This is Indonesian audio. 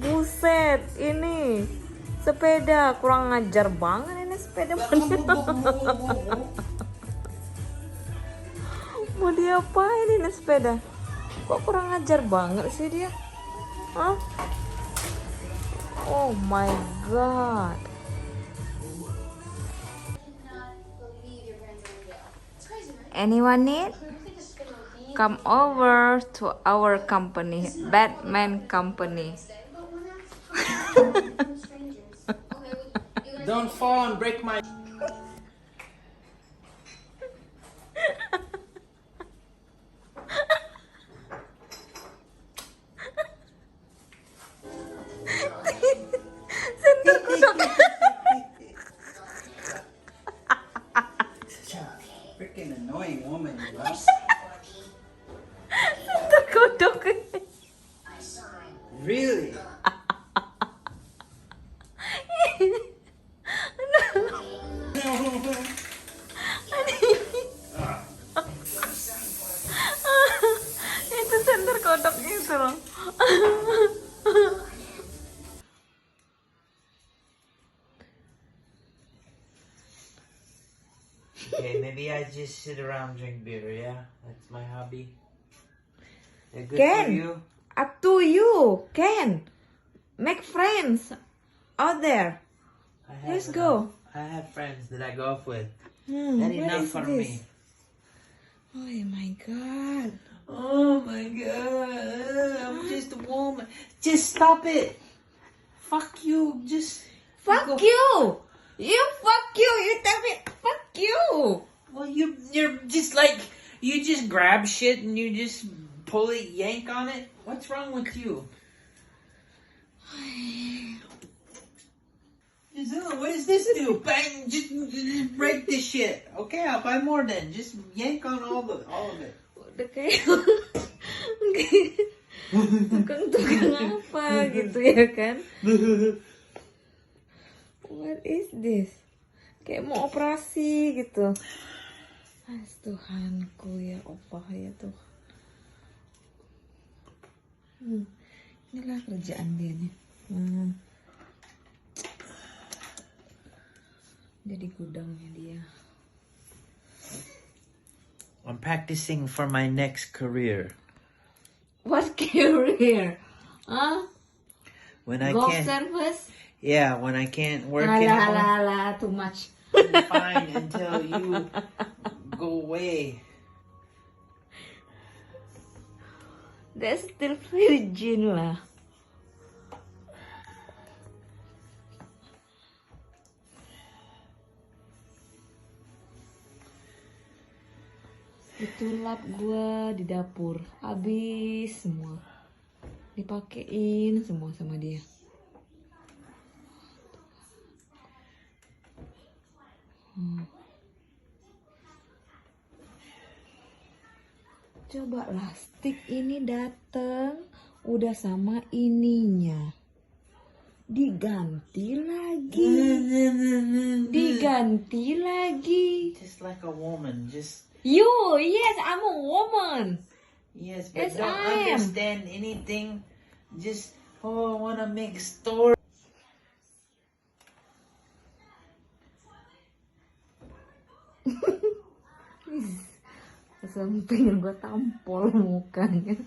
Buset, ini sepeda kurang ngajar banget ini sepeda. Mau diapain ini sepeda? Kok kurang ngajar banget sih dia? Hah? Oh my god. Anyone need? Come over to our company, Batman Company. Don't fall and break my. Such a freaking annoying woman, you know? Terkodok. Really? Itu senter kodok itu loh. Okay, maybe I just sit around drink beer, yeah? That's my hobby. They're good Ken, for you. up to you, Ken. Make friends out there. Let's go. I have friends that I go off with. That That enough for me. Oh my god. Oh my god, I'm just a woman. Just stop it. Fuck you. Just Fuck go. you. Fuck you. You tell me fuck you. Well, you're just like you just grab shit and you just pull it, yank on it. What's wrong with you? What does this do? Bang! Just break this shit. Okay, I'll buy more then. Just yank on all of it. Udah kayak tukang apa gitu ya kan? What is this? Kayak mau operasi gitu. Tuhanku ya Allah ya Tuhan. Inilah kerjaan dia nih. Jadi gudangnya dia. I'm practicing for my next career. What career? Huh? When I Golf can't, service? yeah, when I can't work anymore, Ala, too much. I'm fine until you go away. That's still virgin lah. Itu lap gua di dapur habis semua, dipakein semua sama dia. Coba lah stick ini dateng udah sama ininya, diganti lagi. Just like a woman, just. Yes, I'm a woman. Yes, but Yes, don't I am. understand anything. Just, I want to make story. Pengen gue tampol mukanya.